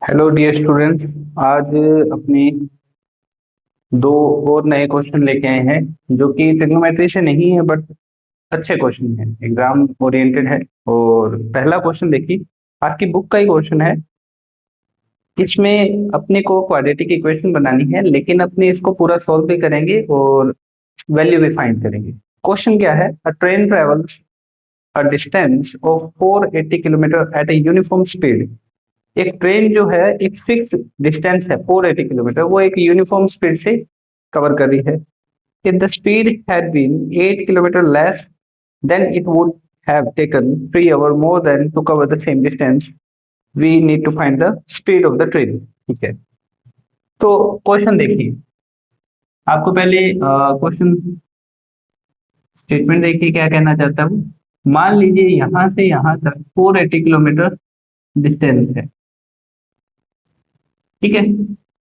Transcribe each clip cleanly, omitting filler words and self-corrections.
Hello dear students. आज अपने दो और नए क्वेश्चन लेके आए हैं जो कि ट्रिग्नोमेट्री से नहीं है बट अच्छे क्वेश्चन हैं, एग्जाम ओरिएंटेड है। और पहला क्वेश्चन देखिए, आपकी बुक का ही क्वेश्चन है। इसमें अपने को क्वाड्रेटिक इक्वेशन बनानी है, लेकिन अपने इसको पूरा सॉल्व भी करेंगे और वैल्यू भी फाइंड करेंगे। क्वेश्चन क्या है? A train travels a distance of 480 kilometre at a uniform speed. एक ट्रेन जो है एक फिक्स डिस्टेंस है 480 किलोमीटर, वो एक यूनिफॉर्म स्पीड से कवर कर रही है। If the speed had been 8 kilometre less than it would have taken 3 hour more than to cover the same distance. We need to find the speed of the train. ठीक है, तो question देखिए। आपको पहले question statement देखिए क्या कहना चाहता है वो। मान लीजिए यहाँ से यहाँ तक 480 किलोमीटर डिस्टेंस है, ठीक है,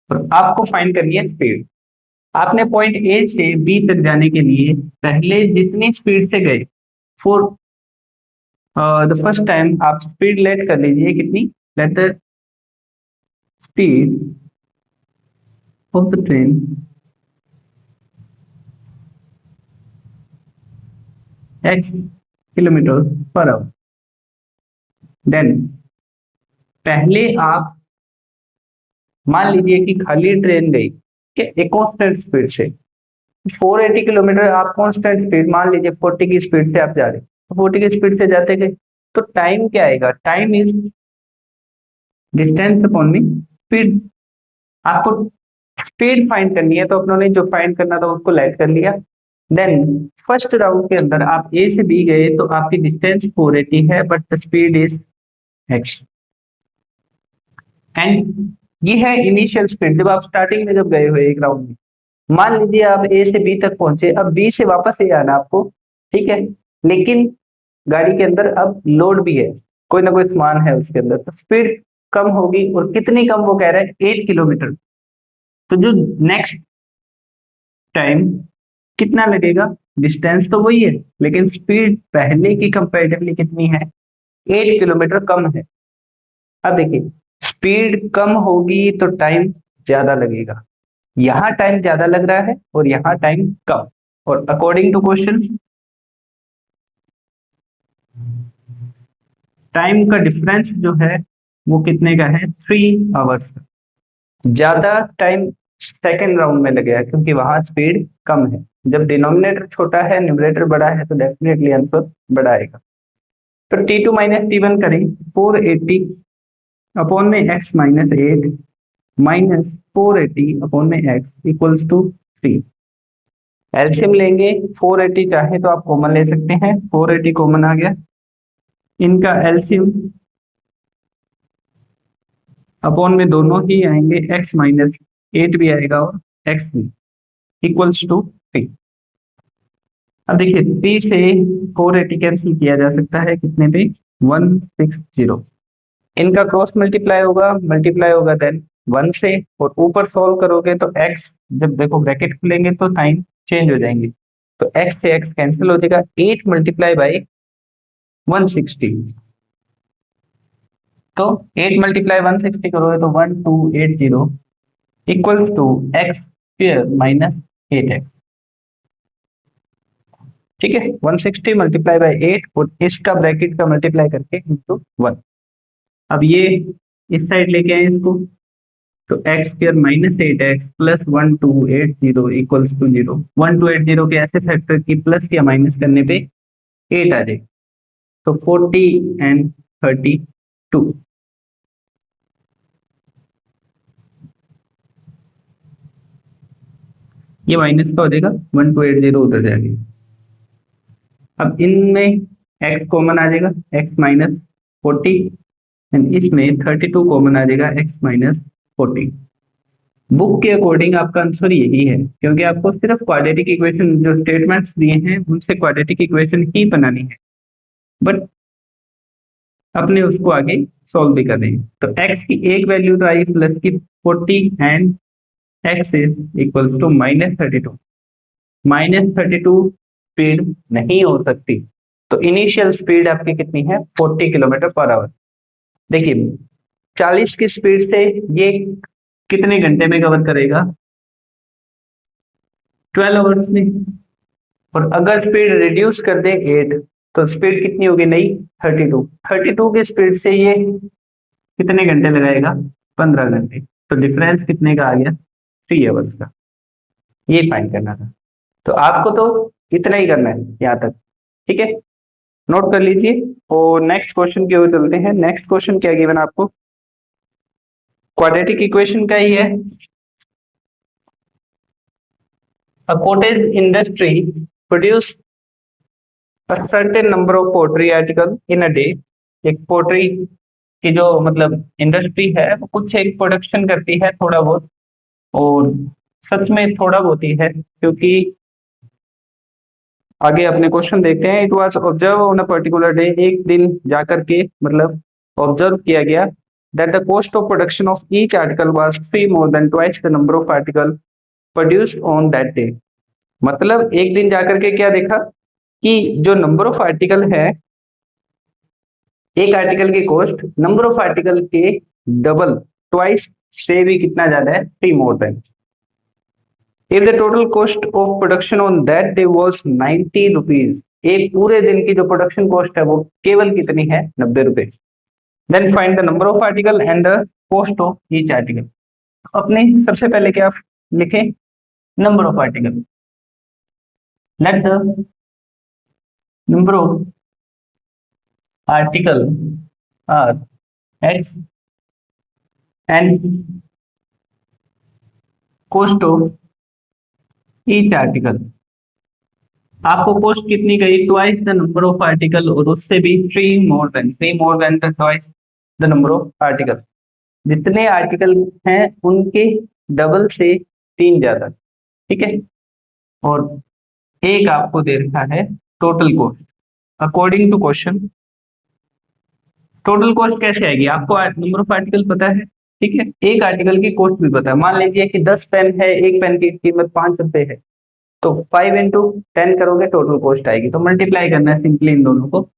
और आपको फाइंड करनी है स्पीड। आपने पॉइंट ए से बी तक जाने के लिए पहले जितनी स्पीड से गए, फॉर द फर्स्ट टाइम आप स्पीड लेट कर लीजिए कितनी। Let the speed of the train x kilometre per hour. Then पहले आप मान लीजिए कि खाली ट्रेन गई कि एक कांस्टेंट स्पीड से 480 किलोमीटर, आप कांस्टेंट स्पीड मान लीजिए 40 की स्पीड से आप जा रहे हैं, तो 40 की स्पीड से जाते गए तो टाइम क्या आएगा? टाइम इज डिस्टेंस अपॉन में स्पीड। आपको स्पीड फाइंड करनी है, तो अपनों ने जो फाइंड करना था उसको लेट कर लिया। देन फर्स्ट राउंड के अंदर आप ए से बी गए तो आपकी डिस्टेंस 480 है but the speed is x. And ये है इनिशियल स्पीड जब आप स्टार्टिंग में जब गए हो एक राउंड में। मान लीजिए आप ए से बी तक पहुंचे, अब बी से वापस ए आना आपको, ठीक है, लेकिन गाड़ी के अंदर अब लोड भी है, कोई ना कोई सामान है उसके अंदर, तो स्पीड कम होगी। और कितनी कम? वो कह रहा है 8 किलोमीटर। तो जो नेक्स्ट टाइम कितना लगेगा? डिस्टेंस तो वही है लेकिन स्पीड पहले की कंपैरेटिवली कितनी है? 8 किलोमीटर कम है। अब देखिए, स्पीड कम होगी तो टाइम ज्यादा लगेगा। यहाँ टाइम ज्यादा लग रहा है और यहाँ टाइम कम। और अकॉर्डिंग टू क्वेश्चन टाइम का डिफरेंस जो है वो कितने का है? 3 आवर्स। ज्यादा टाइम सेकेंड राउंड में लगेगा क्योंकि वहां स्पीड कम है। जब डिनोमिनेटर छोटा है न्यूमरेटर बड़ा है तो डेफिनेटली आंसर बड़ा आएगा। तो T2 माइनस T1 करें, 480 अपॉन में x माइनस 8 माइनस 480 अपॉन में x इक्वल्स टू 3। एलसीएम लेंगे, 480 चाहे तो आप कॉमन ले सकते हैं, 480 कॉमन आ गया। इनका एलसीएम अपॉन में दोनों ही आएंगे, x माइनस 8 भी आएगा और x भी इक्वल्स टू 3। अब देखिए 3 से 480 कैंसिल किया जा सकता है कितने पे? 160। इनका क्रॉस मल्टीप्लाई होगा देन 1 से, और ऊपर सॉल्व करोगे तो x, जब देखो ब्रैकेट खुलेंगे तो साइन चेंज हो जाएंगे, तो x से x कैंसिल हो जाएगा। 8 मल्टीप्लाई बाई 160, तो 8 मल्टीप्लाई 160 करोगे तो 1280 equal to x square minus 8x। ठीक है, 160 मल्टीप्लाई बाई 8 और इसका ब्रैकेट का मल्टीप्लाई करके इंटू 1। अब ये इस साइड लेके आए इसको, तो x square minus 8x plus 1280 equals to 0। 1280 के ऐसे फैक्टर की प्लस या माइनस करने पे 8 आ जाएगा, तो 40 एंड 32। ये माइनस का हो जाएगा, 1280 उधर जाएगी। अब इनमें x कॉमन आ जाएगा, x माइनस 40, एंड इसमें 32 कॉमन आ जाएगा, x माइनस 40। बुक के अकॉर्डिंग आपका आंसर यही है, क्योंकि आपको सिर्फ क्वाड्रेटिक इक्वेशन जो स्टेटमेंट्स दिए हैं उनसे क्वाड्रेटिक इक्वेशन ही बनानी है, बट अपने उसको आगे सॉल्व भी कर रहे हैं। तो x की एक वैल्यू तो आई प्लस की 40 and x is equal to minus 32। Minus 32 speed नहीं हो सकती, तो इनिशियल स्पीड आपकी कितनी है? 40 किलोमीटर पर आवर। देखिए 40 की स्पीड से ये कितने घंटे में कवर करेगा? 12 आवर्स में। और अगर स्पीड रिड्यूस कर दे 8, तो स्पीड कितनी होगी नई? 32। 32 की स्पीड से ये कितने घंटे लगाएगा? 15 घंटे। तो डिफरेंस कितने का आ गया? 3 आवर्स का। ये फाइंड करना था। तो आपको तो इतना ही करना है यहाँ तक, ठीक है, नोट कर लीजिए। और नेक्स्ट क्वेश्चन की ओर चलते हैं। नेक्स्ट क्वेश्चन क्या गिवन आपको? क्वाड्रेटिक इक्वेशन का ही है। A cottage industry produce a certain number of pottery article in a day। एक पोट्री की जो मतलब इंडस्ट्री है वो कुछ एक प्रोडक्शन करती है थोड़ा बहुत, और सच में थोड़ा बहुत ही है, क्योंकि आगे अपने क्वेश्चन देखते हैं। It was observe on a particular day, एक दिन जाकर के मतलब ऑब्जर्व किया गया, that the cost of production of each article was 3 more then twice the number of article produced on that day. मतलब एक दिन जाकर के क्या देखा कि जो नंबर ऑफ आर्टिकल है, एक आर्टिकल की कॉस्ट नंबर ऑफ आर्टिकल के डबल, ट्वाइस से भी कितना ज्यादा है? 3 more then. If the total cost of production on that day was 90 rupees, एक पूरे दिन की जो प्रोडक्शन कॉस्ट है वो केवल कितनी है? 90 रुपए। Then find the number of article and the cost of each article. अपने सबसे पहले क्या लिखें? Number of article. Let the number of article are x and cost of each article. आपको कॉस्ट कितनी गई? Twice the number of article, और उससे भी 3 more than the twice the number of article. जितने आर्टिकल हैं उनके डबल से 3 ज्यादा, ठीक है। और एक आपको दे रखा है total cost. According to question total cost कैसे आएगी? आपको नंबर ऑफ आर्टिकल पता है, ठीक है, एक आर्टिकल की कॉस्ट भी पता है। मान लीजिए कि 10 पेन है, एक पेन की कीमत 5 रुपए है, तो 5 इंटू 10 करोगे टोटल कॉस्ट आएगी। तो मल्टीप्लाई करना है सिंपली इन दोनों को।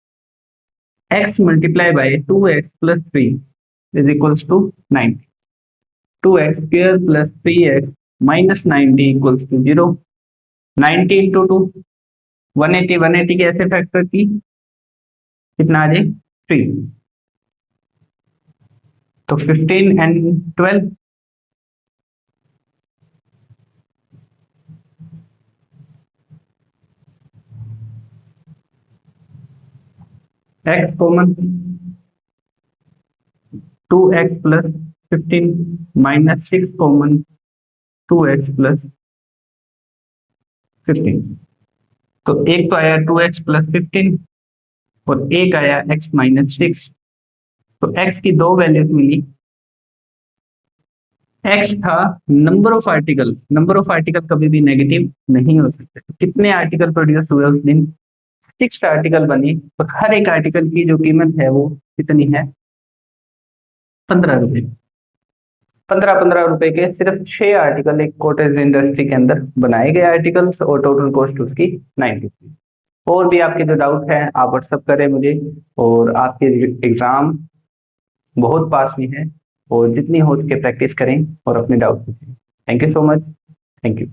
x multiply by 2x plus 3 is equals to 90। 2x square plus 3x minus 90 equals to 0। 90 into 2 180, 180 के ऐसे फैक्टर की कितना आ जाए? 3। तो 15 and 12, x common, 2x plus 15 minus 6 common, 2x plus 15। तो एक तो आया 2x प्लस 15 और एक आया x माइनस 6। तो x की दो वैल्यूज मिली। x था number of article, number of article कभी भी नेगेटिव नहीं हो सकते। तो कितने आर्टिकल प्रोड्यूस हुए उस दिन? 6 आर्टिकल बनी, और हर एक आर्टिकल की जो कीमत है वो कितनी है? 15 रुपए। 15-15 रुपए के सिर्फ 6 आर्टिकल एक कॉटेज इंडस्ट्री के अंदर बनाए गए आर्टिकल्स, और टोटल कॉस्ट उसकी 90। और भी आपके जो डाउट है आप व्हाट्सअप करें मुझे, और आपके एग्जाम बहुत पास में है, और जितनी हो सके प्रैक्टिस करें और अपने डाउट पूछें। Thank you so much. Thank you.